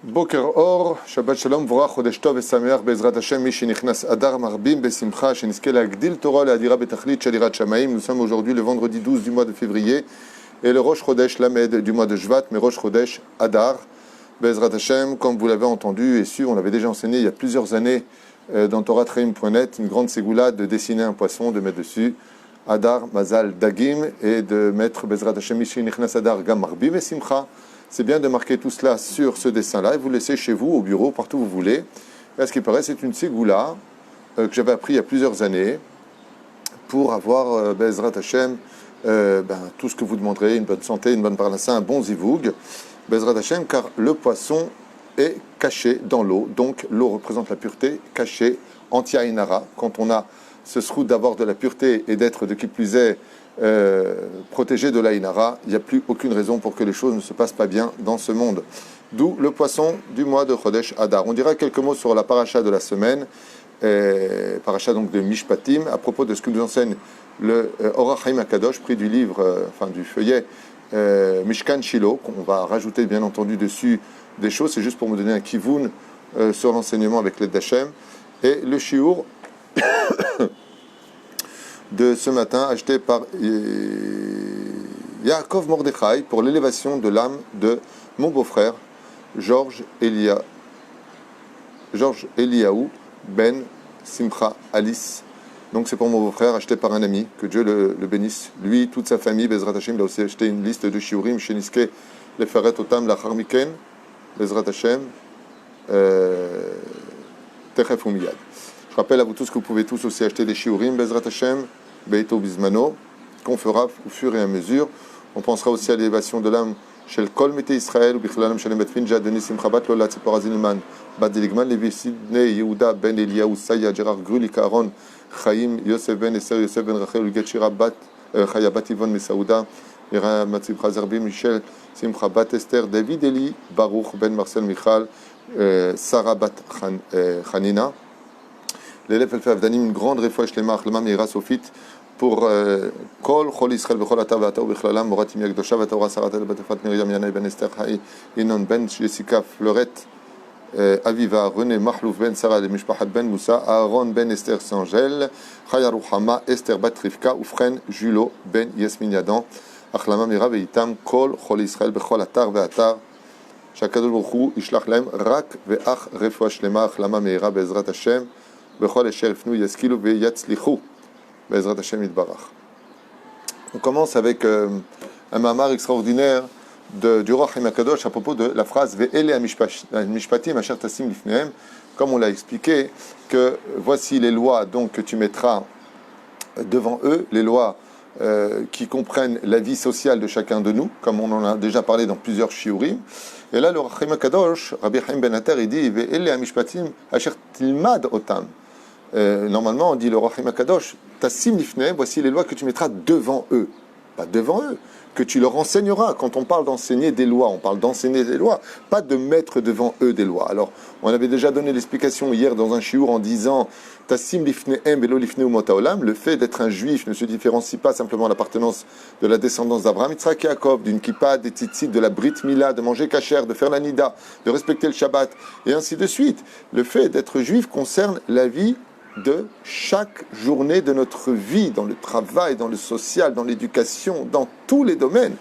Boker Or, Shabbat Shalom, Vorach, Chodesh Tov et Sameach, Bezrat Hashem, Mishi Nichnas Adar, Marbim, Besimcha, Sheniske Lagdil Torah, Leadira Betachlit, Shalirat Shamaim. Nous sommes aujourd'hui le vendredi 12 du mois de février et le Rosh Chodesh Lamed du mois de Shvat, mais Rosh Chodesh Adar, Bezrat Hashem, comme vous l'avez entendu et su, on l'avait déjà enseigné il y a plusieurs années dans TorahTreim.net, une grande ségoula de dessiner un poisson, de mettre dessus Adar, Mazal, Dagim et de mettre Bezrat Hashem, Mishi Nichnas Adar, Gam, Marbim, Besimcha. C'est bien de marquer tout cela sur ce dessin-là et vous le laissez chez vous, au bureau, partout où vous voulez. Et à ce qui paraît, c'est une ségoula que j'avais appris il y a plusieurs années pour avoir, Bezrat Hashem, tout ce que vous demanderez, une bonne santé, une bonne parnassa, un bon zivoug, Bezrat Hashem, car le poisson est caché dans l'eau. Donc l'eau représente la pureté, cachée, anti-ainara. Quand on a ce srout d'avoir de la pureté et d'être de qui plus est protégé de l'Aïnara, il n'y a plus aucune raison pour que les choses ne se passent pas bien dans ce monde. D'où le poisson du mois de Chodesh Adar. On dira quelques mots sur la paracha de la semaine, paracha donc de Mishpatim, à propos de ce que nous enseigne le Orach Chaim HaKadosh, pris du livre, du feuillet Mishkan Shiloh, qu'on va rajouter bien entendu dessus des choses, c'est juste pour me donner un kivoun sur l'enseignement avec l'aide d'Hachem. Et le shiur de ce matin, acheté par Yaakov Mordechai pour l'élévation de l'âme de mon beau-frère, Georges Eliaou Ben Simcha Alice. Donc c'est pour mon beau-frère, acheté par un ami, que Dieu le bénisse. Lui, toute sa famille, Bezrat Hashem, il a aussi acheté une liste de shiurim, Sheniske, Leferet Otam, Lachar Miken, Bezrat Hashem, Techef Umiyad. Je rappelle à vous tous que vous pouvez tous aussi acheter des shiurim, Bezrat Hashem, Beito Bismano, qu'on fera au fur et à mesure. On pensera aussi à l'élévation de l'âme chez le Kol Mete Israël, ou Bichlalam Shalem Betfin, Jadoni Simchabat, Lola Tzipora Zilman, Bad Deligman, Levi Sidney, Yehuda, Ben Eliaou, Saya, Gérard Grul, Ikaron, Chaim, Yosef Ben Esser, Yosef Ben Rachel, Ugetshira Bat, Chayabat Yvon Mesaouda, Ira Matzibra Zerbi, Michel, Simchabat Esther, David Eli, Baruch, Ben Marcel Michal, Sarah Bat Hanina. L'élève Elfei Avdanim, une grande réfouach lema, Achlama Meira Sofit, pour Kol Chol Israël Bechol Ata V'Ata Ubichlalam, Moratim Yagdosha V'Taura Saratel Batefat Miriam Yanai Ben Esther Haï Inon Ben Jessica Fleurette Aviva René Mahlouf Ben Sarah Mishpachat Ben Moussa Aaron Ben Esther Sangel Chaya Ruchama Esther Bat Rivka Ufren Julo Ben Yasmin Yadan Achlama Meira Veitam Kol Chol Israël Bechol Atar V'Atar Shakadol Baruch Hu Ishlach Lahem Rak Ve'ach réfouach lema, Achlama Meira Be'ezrat Hashem Bechol Esher Ifnu Yaskilu Ve'yatzlichu Bezrat Hashem Yitbarach. On commence avec un mamar extraordinaire du Orach Chaim HaKadosh à propos de la phrase Ve'ele Mishpatim Asher Tasim Lifnehem, comme on l'a expliqué, que voici les lois donc que tu mettras devant eux, les lois qui comprennent la vie sociale de chacun de nous, comme on en a déjà parlé dans plusieurs shiurim. Et là, le Orach Chaim HaKadosh, Rabbi Chaim Ben Ater, il dit Ve'ele Mishpatim Asher Tilmad Otam. Normalement, on dit le Orach Chaim HaKadosh, Tassim Lifnehem, voici les lois que tu mettras devant eux. Pas devant eux, que tu leur enseigneras. Quand on parle d'enseigner des lois, on parle d'enseigner des lois, pas de mettre devant eux des lois. Alors, on avait déjà donné l'explication hier dans un shiur en disant Tassim Lifnehem Velo Lifneu Mot Haolam, le fait d'être un juif ne se différencie pas simplement de l'appartenance de la descendance d'Abraham, Yitzhak et Yaakov, d'une kippa, des tzitzit, de la brit mila, de manger kasher, de faire la nida, de respecter le Shabbat, et ainsi de suite. Le fait d'être juif concerne la vie de chaque journée de notre vie, dans le travail, dans le social, dans l'éducation, dans tous les domaines.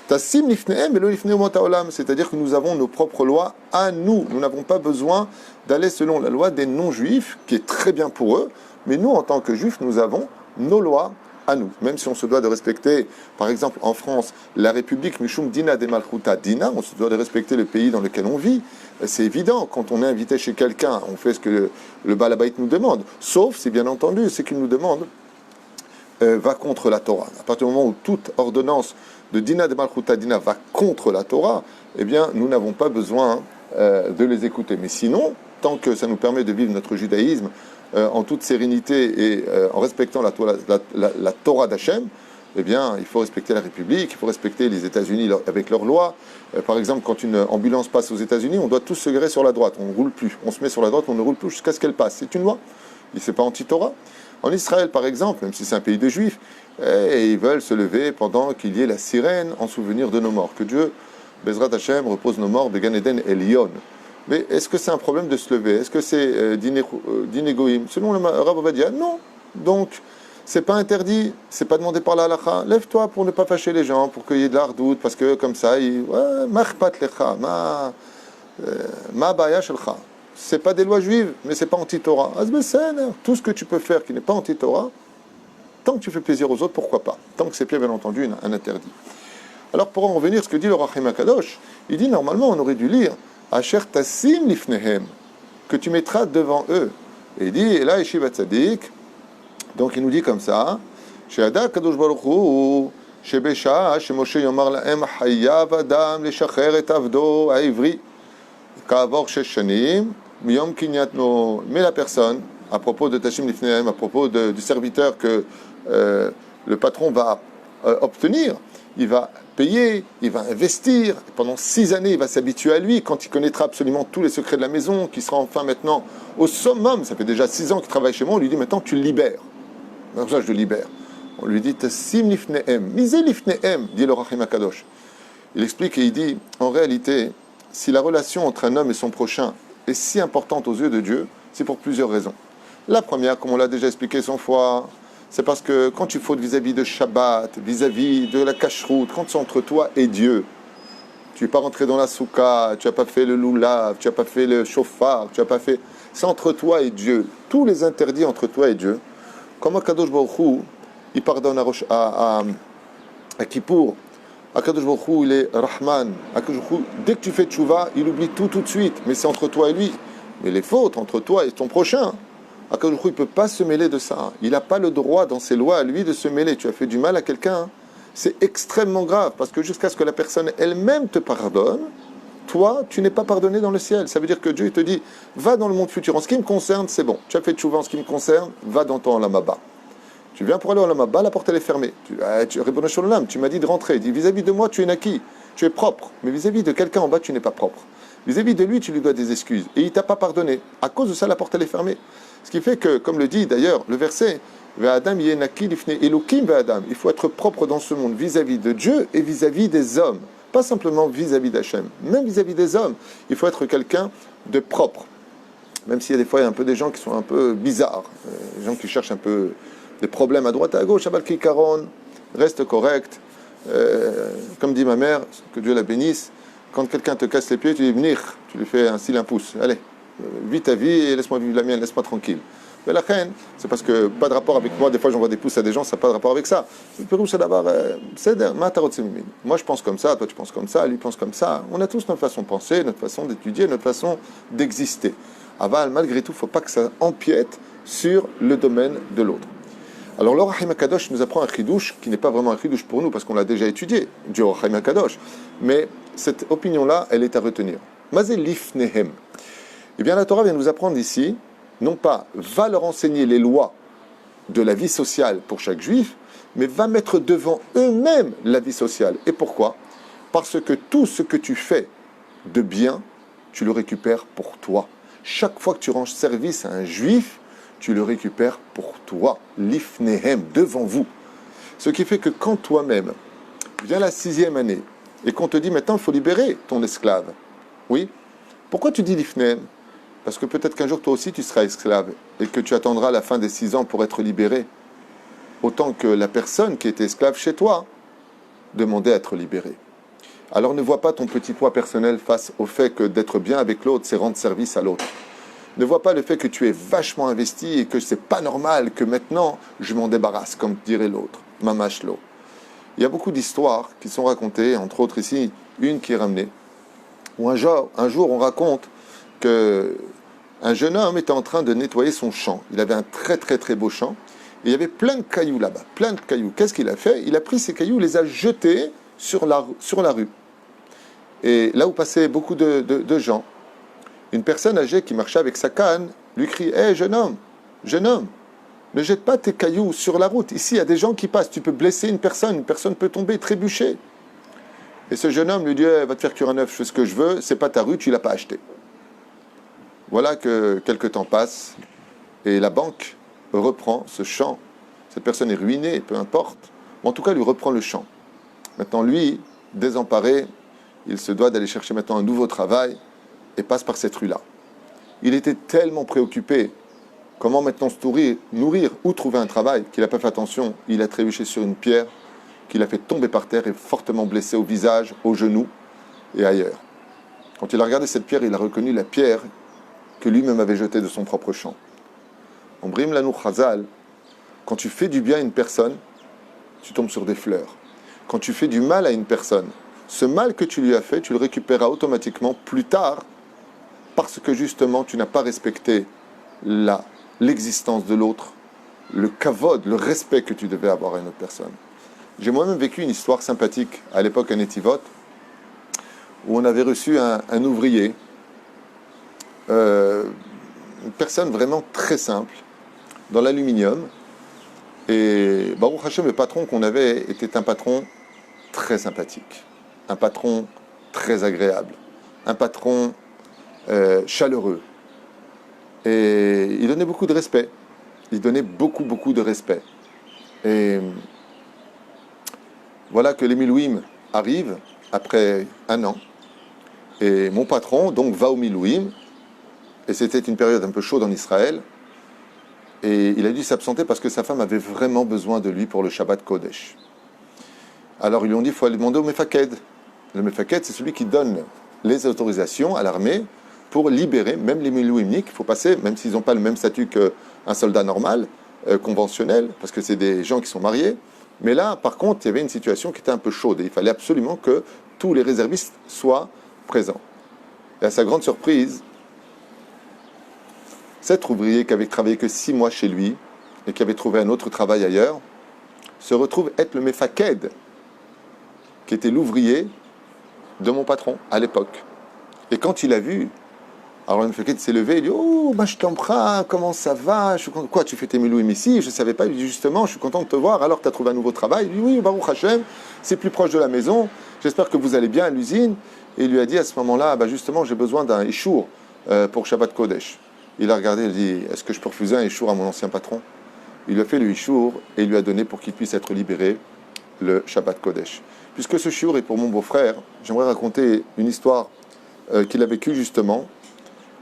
Tassim lifnehem velo lifneu mot haolam, c'est-à-dire que nous avons nos propres lois à nous. Nous n'avons pas besoin d'aller selon la loi des non-juifs, qui est très bien pour eux, mais nous, en tant que juifs, nous avons nos lois à nous. Même si on se doit de respecter, par exemple, en France, la République Mishum Dina de Malchuta Dina, on se doit de respecter le pays dans lequel on vit. C'est évident, quand on est invité chez quelqu'un, on fait ce que le Baal Habayit nous demande. Sauf, si bien entendu, ce qu'il nous demande va contre la Torah. À partir du moment où toute ordonnance de Dina de Malchuta Dina va contre la Torah, eh bien, nous n'avons pas besoin de les écouter. Mais sinon, tant que ça nous permet de vivre notre judaïsme en toute sérénité et en respectant la Torah d'Hachem, eh bien, il faut respecter la République, il faut respecter les États-Unis avec leurs lois. Par exemple, quand une ambulance passe aux États-Unis, on doit tous se garer sur la droite. On ne roule plus. On se met sur la droite, on ne roule plus jusqu'à ce qu'elle passe. C'est une loi. Ce n'est pas anti-Torah. En Israël, par exemple, même si c'est un pays de juifs, ils veulent se lever pendant qu'il y ait la sirène en souvenir de nos morts. Que Dieu, Bezrat Hashem, repose nos morts, Began Eden Elion. Mais est-ce que c'est un problème de se lever? Est-ce que c'est d'inégoïsme? Selon le Rav Ovadia, non. Donc, c'est pas interdit, c'est pas demandé par la halakha. Lève-toi pour ne pas fâcher les gens, pour qu'il y ait de la hardoute, parce que comme ça, marpat lecha, ma baya shelcha. C'est pas des lois juives, mais c'est pas anti-Torah. Tout ce que tu peux faire qui n'est pas anti-Torah, tant que tu fais plaisir aux autres, pourquoi pas? Tant que c'est bien entendu un interdit. Alors pour en revenir à ce que dit le Rachim HaKadosh, il dit normalement on aurait dû lire Asher Tassim Lifnehem, que tu mettras devant eux. Et il dit, et là, Yeshiva Tzadik, donc il nous dit comme ça, She'ada Kadosh Baruch Hu, Shebesha, Shemoshe Yomar Laem Hayav Adam, Leshacher et Avdo, à Ivri, Ka'avor Shesh Shanim, Miyom Kinyatno. Mais la personne, à propos de Tashim Lifnehem, à propos du serviteur que le patron va obtenir, il va payer, il va investir, pendant 6 années il va s'habituer à lui, quand il connaîtra absolument tous les secrets de la maison, qui sera enfin maintenant au summum, ça fait déjà 6 ans qu'il travaille chez moi, on lui dit maintenant tu le libères. Comme ça je le libère. On lui dit Tassim lifnehem, misez lifnehem, dit le Rachim HaKadosh. Il explique et il dit, en réalité, si la relation entre un homme et son prochain est si importante aux yeux de Dieu, c'est pour plusieurs raisons. La première, comme on l'a déjà expliqué 100 fois, c'est parce que quand tu fautes vis-à-vis de Shabbat, vis-à-vis de la cacheroute, quand c'est entre toi et Dieu, tu n'es pas rentré dans la soukha, tu n'as pas fait le loulav, tu n'as pas fait le chauffard, tu n'as pas fait... C'est entre toi et Dieu. Tous les interdits entre toi et Dieu. Comme Akadosh Baruch Hu, il pardonne à Kippour. Akadosh Baruch Hu, il est Rahman. Akadosh Baruch Hu, dès que tu fais tchouva, il oublie tout de suite. Mais c'est entre toi et lui. Mais les fautes entre toi et ton prochain, Akadosh Baruch Hu, il ne peut pas se mêler de ça. Il n'a pas le droit dans ses lois à lui de se mêler. Tu as fait du mal à quelqu'un, c'est extrêmement grave. Parce que jusqu'à ce que la personne elle-même te pardonne, toi, tu n'es pas pardonné dans le ciel. Ça veut dire que Dieu il te dit, va dans le monde futur. En ce qui me concerne, c'est bon. Tu as fait tchouva en ce qui me concerne, va dans ton Olam Haba. Tu viens pour aller au Olam Haba, la porte elle est fermée. Tu m'as dit de rentrer. Il dit, vis-à-vis de moi, tu es naquis. Tu es propre. Mais vis-à-vis de quelqu'un en bas, tu n'es pas propre. Vis-à-vis de lui, tu lui dois des excuses. Et il ne t'a pas pardonné. À cause de ça, la porte elle est fermée. Ce qui fait que, comme le dit d'ailleurs le verset, il faut être propre dans ce monde vis-à-vis de Dieu et vis-à-vis des hommes. Pas simplement vis-à-vis d'Hachem, même vis-à-vis des hommes. Il faut être quelqu'un de propre. Même s'il y a des fois, il y a un peu des gens qui sont un peu bizarres. Des gens qui cherchent un peu des problèmes à droite et à gauche. Abal Kikaron, reste correct. Comme dit ma mère, que Dieu la bénisse, quand quelqu'un te casse les pieds, tu dis venir, tu lui fais un style un pouce. Allez, vis ta vie et laisse-moi vivre la mienne, laisse-moi tranquille. Mais la reine, c'est parce que pas de rapport avec moi, des fois j'envoie des pouces à des gens, ça n'a pas de rapport avec ça. Le Pérou, c'est d'abord, moi je pense comme ça, toi tu penses comme ça, lui pense comme ça. On a tous notre façon de penser, notre façon d'étudier, notre façon d'exister. Aval, malgré tout, il ne faut pas que ça empiète sur le domaine de l'autre. Alors le Rachim HaKadosh nous apprend un chidouche qui n'est pas vraiment un chidouche pour nous parce qu'on l'a déjà étudié, du Rachim HaKadosh. Mais cette opinion-là, elle est à retenir. Mazé lifnehem. Eh bien la Torah vient nous apprendre ici, non pas va leur enseigner les lois de la vie sociale pour chaque juif, mais va mettre devant eux-mêmes la vie sociale. Et pourquoi? Parce que tout ce que tu fais de bien, tu le récupères pour toi. Chaque fois que tu rends service à un juif, tu le récupères pour toi. Lifnehem, devant vous. Ce qui fait que quand toi-même, vient la 6e année, et qu'on te dit maintenant il faut libérer ton esclave, oui, pourquoi tu dis lifnehem? Parce que peut-être qu'un jour toi aussi tu seras esclave et que tu attendras la fin des 6 ans pour être libéré. Autant que la personne qui était esclave chez toi demandait à être libérée. Alors ne vois pas ton petit poids personnel face au fait que d'être bien avec l'autre, c'est rendre service à l'autre. Ne vois pas le fait que tu es vachement investi et que c'est pas normal que maintenant je m'en débarrasse, comme dirait l'autre, mamashlo. Il y a beaucoup d'histoires qui sont racontées, entre autres ici, une qui est ramenée, où un jour on raconte qu'un jeune homme était en train de nettoyer son champ. Il avait un très très très beau champ, et il y avait plein de cailloux là-bas, plein de cailloux. Qu'est-ce qu'il a fait? Il a pris ces cailloux, les a jetés sur la rue. Et là où passaient beaucoup de gens, une personne âgée qui marchait avec sa canne lui crie « Hé, jeune homme, ne jette pas tes cailloux sur la route. Ici, il y a des gens qui passent. Tu peux blesser une personne peut tomber, trébucher. » Et ce jeune homme lui dit hey, « Va te faire cuire un œuf, je fais ce que je veux, c'est pas ta rue, tu ne l'as pas acheté. » Voilà que quelques temps passent et la banque reprend ce champ. Cette personne est ruinée, peu importe. Mais en tout cas, lui reprend le champ. Maintenant, lui, désemparé, il se doit d'aller chercher maintenant un nouveau travail. et passe par cette rue-là. Il était tellement préoccupé comment maintenant se nourrir ou trouver un travail qu'il n'a pas fait attention. Il a trébuché sur une pierre qu'il a fait tomber par terre et fortement blessé au visage, aux genoux et ailleurs. Quand il a regardé cette pierre, il a reconnu la pierre que lui-même avait jetée de son propre champ. En Brim Lanou Chazal, quand tu fais du bien à une personne, tu tombes sur des fleurs. Quand tu fais du mal à une personne, ce mal que tu lui as fait, tu le récupéreras automatiquement plus tard parce que justement tu n'as pas respecté l'existence de l'autre, le kavod, le respect que tu devais avoir à une autre personne. J'ai moi-même vécu une histoire sympathique à l'époque à Netivot, où on avait reçu un ouvrier, une personne vraiment très simple, dans l'aluminium. Et Baruch Hashem, le patron qu'on avait était un patron très sympathique, un patron très agréable, un patron chaleureux. Et il donnait beaucoup de respect. Il donnait beaucoup, beaucoup de respect. Et voilà que les Milouim arrivent après un an. Et mon patron, donc, va au Milouim. Et c'était une période un peu chaude en Israël. Et il a dû s'absenter parce que sa femme avait vraiment besoin de lui pour le Shabbat Kodesh. Alors ils lui ont dit, il faut aller demander au Mefaked. Le Mefaked, c'est celui qui donne les autorisations à l'armée pour libérer même les Milouimniks. Il faut passer, même s'ils n'ont pas le même statut qu'un soldat normal, conventionnel, parce que c'est des gens qui sont mariés. Mais là, par contre, il y avait une situation qui était un peu chaude et il fallait absolument que tous les réservistes soient présents. Et à sa grande surprise, cet ouvrier qui avait travaillé que 6 mois chez lui et qui avait trouvé un autre travail ailleurs, se retrouve être le Mefaked, qui était l'ouvrier de mon patron à l'époque. Et quand il a vu, alors le Mefaked s'est levé, il dit « Oh, je t'emprunte, comment ça va? Quoi, tu fais tes milouim ici? Je ne savais pas. » Il dit « Justement, je suis content de te voir, alors tu as trouvé un nouveau travail. » Il dit « Oui, Baruch Hashem, c'est plus proche de la maison, j'espère que vous allez bien à l'usine. » Et il lui a dit à ce moment-là, justement, j'ai besoin d'un ishour pour Shabbat Kodesh. Il a regardé, il dit, est-ce que je peux refuser un ishour à mon ancien patron? Il lui a fait le ishour et il lui a donné pour qu'il puisse être libéré le Shabbat Kodesh. Puisque ce shiur est pour mon beau-frère, j'aimerais raconter une histoire qu'il a vécue justement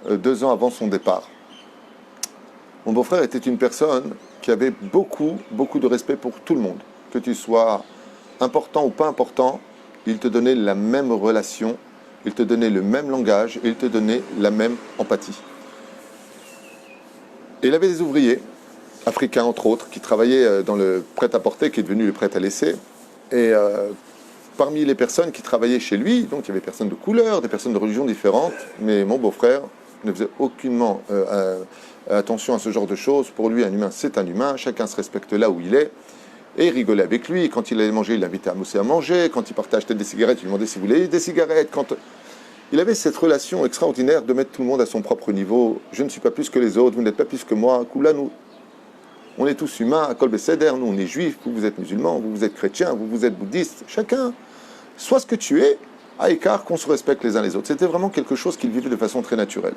2 ans avant son départ. Mon beau-frère était une personne qui avait beaucoup, beaucoup de respect pour tout le monde. Que tu sois important ou pas important, il te donnait la même relation, il te donnait le même langage et il te donnait la même empathie. Et il avait des ouvriers, africains entre autres, qui travaillaient dans le prêt-à-porter, qui est devenu le prêt-à-laisser. Et parmi les personnes qui travaillaient chez lui, donc il y avait des personnes de couleur, des personnes de religions différentes, mais mon beau-frère ne faisait aucunement attention à ce genre de choses. Pour lui, un humain, c'est un humain, chacun se respecte là où il est. Et il rigolait avec lui. Quand il allait manger, il l'invitait à manger. Quand il partait acheter des cigarettes, il lui demandait si vous voulez des cigarettes. Il avait cette relation extraordinaire de mettre tout le monde à son propre niveau. Je ne suis pas plus que les autres, vous n'êtes pas plus que moi. Là, nous, on est tous humains, à Kol Beseder, nous on est juifs, vous êtes musulmans, vous êtes chrétiens, vous êtes bouddhistes. Chacun, soit ce que tu es, à écart qu'on se respecte les uns les autres. C'était vraiment quelque chose qu'il vivait de façon très naturelle.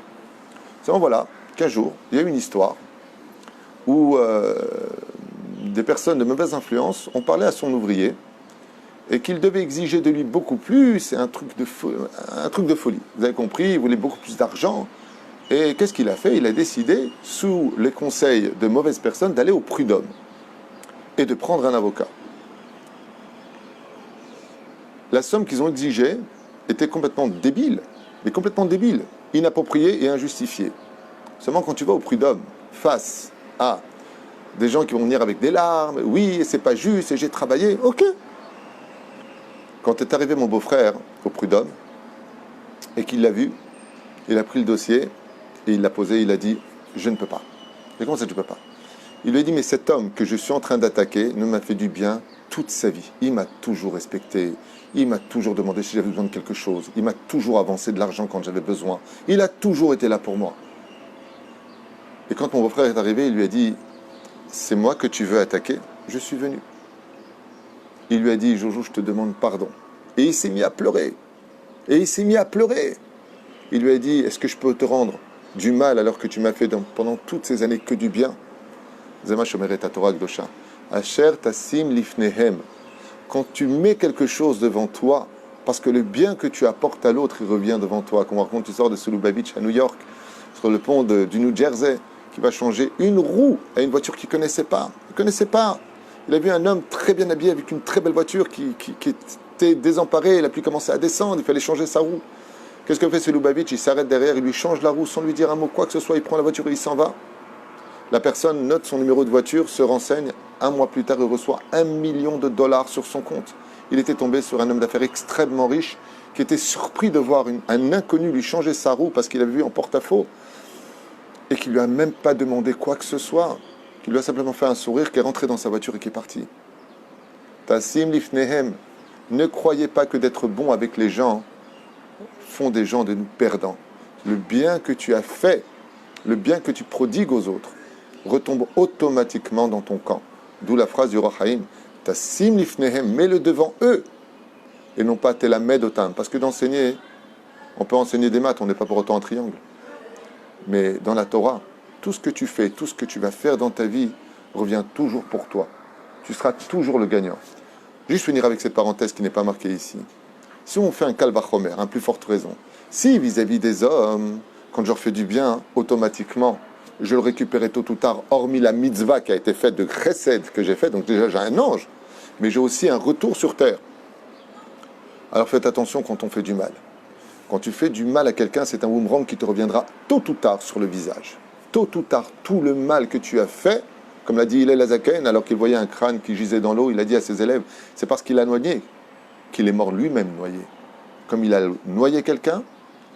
Seulement voilà, qu'un jour, il y a eu une histoire où des personnes de mauvaise influence ont parlé à son ouvrier et qu'il devait exiger de lui beaucoup plus, c'est un truc de folie. Vous avez compris, il voulait beaucoup plus d'argent. Et qu'est-ce qu'il a fait? Il a décidé, sous les conseils de mauvaises personnes, d'aller au prud'homme et de prendre un avocat. La somme qu'ils ont exigée était complètement débile, inappropriée et injustifiée. Seulement quand tu vas au prud'homme face à des gens qui vont venir avec des larmes, oui, c'est pas juste, et j'ai travaillé, ok. Quand est arrivé mon beau-frère au prud'homme et qu'il l'a vu, il a pris le dossier et il l'a posé, il a dit « Je ne peux pas ». Et comment ça, tu ne peux pas? Il lui a dit « Mais cet homme que je suis en train d'attaquer ne m'a fait du bien toute sa vie. Il m'a toujours respecté, il m'a toujours demandé si j'avais besoin de quelque chose, il m'a toujours avancé de l'argent quand j'avais besoin, il a toujours été là pour moi. » Et quand mon beau-frère est arrivé, il lui a dit « C'est moi que tu veux attaquer? Je suis venu. » Il lui a dit « Jojo, je te demande pardon. » Et il s'est mis à pleurer. Il lui a dit « Est-ce que je peux te rendre du mal alors que tu m'as fait pendant toutes ces années que du bien ?» Zema Shomeret Torah Gdosha. Asher Tassim Lifnehem. Quand tu mets quelque chose devant toi, Parce que le bien que tu apportes à l'autre, il revient devant toi. Comme on raconte l'histoire de ce Lubavitch à New York, sur le pont du New Jersey, qui va changer une roue à une voiture qu'il ne connaissait pas. Il ne connaissait pas. Il a vu un homme très bien habillé avec une très belle voiture qui était désemparé. Il a pu commencer à descendre. Il fallait changer sa roue. Qu'est-ce que fait ce Lubavitch? Il s'arrête derrière, il lui change la roue sans lui dire un mot, quoi que ce soit. Il prend la voiture et il s'en va. La personne note son numéro de voiture, se renseigne. Un mois plus tard, il reçoit $1 million sur son compte. Il était tombé sur un homme d'affaires extrêmement riche qui était surpris de voir un inconnu lui changer sa roue parce qu'il avait vu en porte-à-faux et qui lui a même pas demandé quoi que ce soit, qui lui a simplement fait un sourire, qui est rentré dans sa voiture et qui est parti. Tassim lifnehem, ne croyez pas que d'être bon avec les gens font des gens de nous perdants. Le bien que tu as fait, le bien que tu prodigues aux autres, retombe automatiquement dans ton camp. D'où la phrase du Rochaim, Tassim lifnehem, mets-le devant eux, et non pas telamed otam. Parce que d'enseigner, on peut enseigner des maths, on n'est pas pour autant un triangle. Mais dans la Torah, tout ce que tu fais, tout ce que tu vas faire dans ta vie, revient toujours pour toi. Tu seras toujours le gagnant. Juste finir avec cette parenthèse qui n'est pas marquée ici. Si on fait un kalvachomer, un plus forte raison, si vis-à-vis des hommes, quand je leur fais du bien, automatiquement, je le récupérais tôt ou tard, hormis la mitzvah qui a été faite de chesed que j'ai fait, donc déjà j'ai un ange, mais j'ai aussi un retour sur terre. Alors faites attention quand on fait du mal. Quand tu fais du mal à quelqu'un, c'est un boomerang qui te reviendra tôt ou tard sur le visage. Tôt ou tard, tout le mal que tu as fait, comme l'a dit Hillel Azaken, alors qu'il voyait un crâne qui gisait dans l'eau, il a dit à ses élèves, c'est parce qu'il a noyé qu'il est mort lui-même noyé. Comme il a noyé quelqu'un,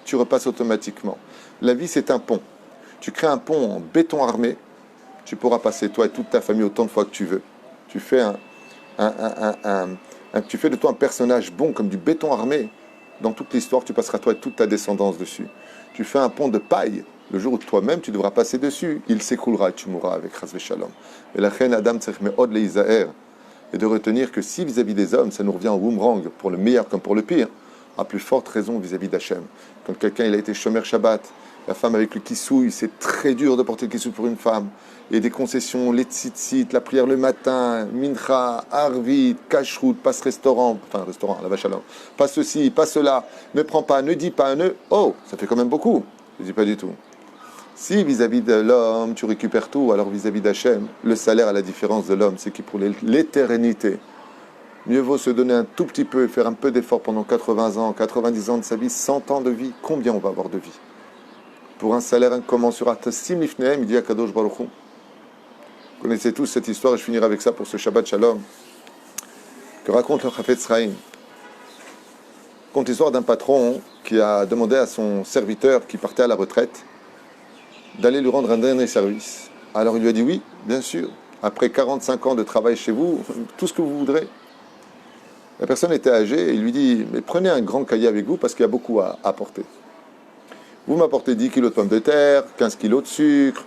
tu repasses automatiquement. La vie, c'est un pont. Tu crées un pont en béton armé, tu pourras passer toi et toute ta famille autant de fois que tu veux. Tu fais tu fais de toi un personnage bon comme du béton armé. Dans toute l'histoire, tu passeras toi et toute ta descendance dessus. Tu fais un pont de paille. Le jour où toi-même, tu devras passer dessus, il s'écroulera et tu mourras avec Chas Shalom. Et la reine Adam Tzech Me'od Leizaher, et de retenir que si vis-à-vis des hommes, ça nous revient en boomerang, pour le meilleur comme pour le pire, à plus forte raison vis-à-vis d'Hachem. Quand quelqu'un il a été Shomer Shabbat, la femme avec le kissouille, c'est très dur de porter le kissouille pour une femme. Il y a des concessions, les tzitzit, la prière le matin, mincha, arvit, kashrut, passe restaurant, la vache à l'homme, pas ceci, pas cela, ne prends pas, ne dis pas, oh, ça fait quand même beaucoup. Je ne dis pas du tout. Si vis-à-vis de l'homme, tu récupères tout, alors vis-à-vis d'Hachem, le salaire à la différence de l'homme, c'est qu'il pour l'éternité, mieux vaut se donner un tout petit peu et faire un peu d'effort pendant 80 ans, 90 ans de sa vie, 100 ans de vie. Combien on va avoir de vie? Pour un salaire incommensurable, Tassim Lifnehem, il dit à Kadosh Baruch Hu. Vous connaissez tous cette histoire et je finirai avec ça pour ce Shabbat Shalom que raconte le Chafetz Chaim. Raconte l'histoire d'un patron qui a demandé à son serviteur qui partait à la retraite d'aller lui rendre un dernier service. Alors il lui a dit oui, bien sûr. Après 45 ans de travail chez vous, tout ce que vous voudrez. La personne était âgée et il lui dit mais prenez un grand cahier avec vous parce qu'il y a beaucoup à apporter. Vous m'apportez 10 kilos de pommes de terre, 15 kilos de sucre,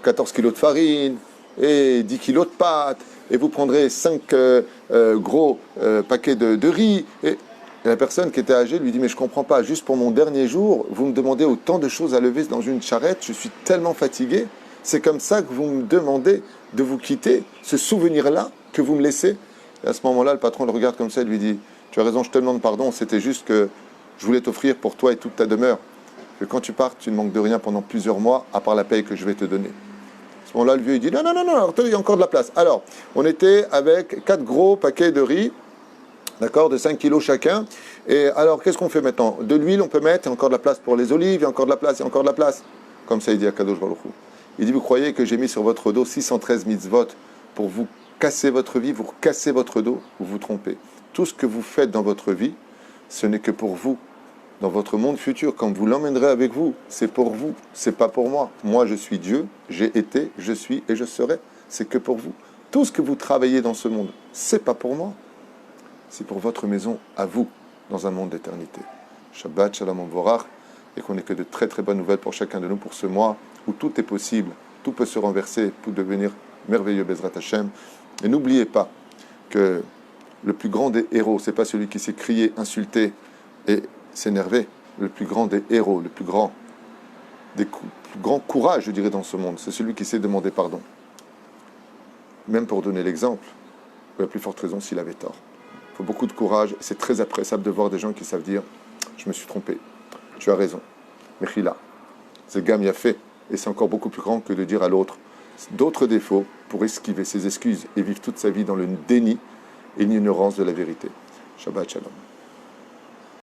14 kilos de farine et 10 kilos de pâtes. Et vous prendrez 5 gros paquets de riz. Et la personne qui était âgée lui dit mais je ne comprends pas, juste pour mon dernier jour, vous me demandez autant de choses à lever dans une charrette, je suis tellement fatigué. C'est comme ça que vous me demandez de vous quitter, ce souvenir-là que vous me laissez. Et à ce moment-là, le patron le regarde comme ça et lui dit tu as raison, je te demande pardon, c'était juste que je voulais t'offrir pour toi et toute ta demeure que quand tu pars, tu ne manques de rien pendant plusieurs mois, à part la paye que je vais te donner. À ce moment-là, le vieux, il dit, non, il y a encore de la place. Alors, on était avec 4 gros paquets de riz, d'accord, de 5 kilos chacun. Et alors, qu'est-ce qu'on fait maintenant? De l'huile, on peut mettre, il y a encore de la place pour les olives, il y a encore de la place, il y a encore de la place. Comme ça, il dit à Kadosh Baruch Hu. Il dit, vous croyez que j'ai mis sur votre dos 613 mitzvot pour vous casser votre vie, vous casser votre dos, vous vous trompez. Tout ce que vous faites dans votre vie, ce n'est que pour vous. Dans votre monde futur, quand vous l'emmènerez avec vous, c'est pour vous, c'est pas pour moi. Moi, je suis Dieu, j'ai été, je suis et je serai. C'est que pour vous. Tout ce que vous travaillez dans ce monde, c'est pas pour moi. C'est pour votre maison à vous, dans un monde d'éternité. Shabbat, Shalom, Vorach, et qu'on ait que de très très bonnes nouvelles pour chacun de nous pour ce mois où tout est possible, tout peut se renverser pour devenir merveilleux Bezrat Hashem. Et n'oubliez pas que le plus grand des héros, c'est pas celui qui s'est crié, insulté et s'énerver. Le plus grand des héros, le plus grand courage, je dirais, dans ce monde, c'est celui qui sait demander pardon. Même pour donner l'exemple, pour la plus forte raison s'il avait tort. Il faut beaucoup de courage. C'est très appréciable de voir des gens qui savent dire « Je me suis trompé, tu as raison. Mechila, c'est gamme y a fait. » Et c'est encore beaucoup plus grand que de dire à l'autre d'autres défauts pour esquiver ses excuses et vivre toute sa vie dans le déni et l'ignorance de la vérité. Shabbat Shalom.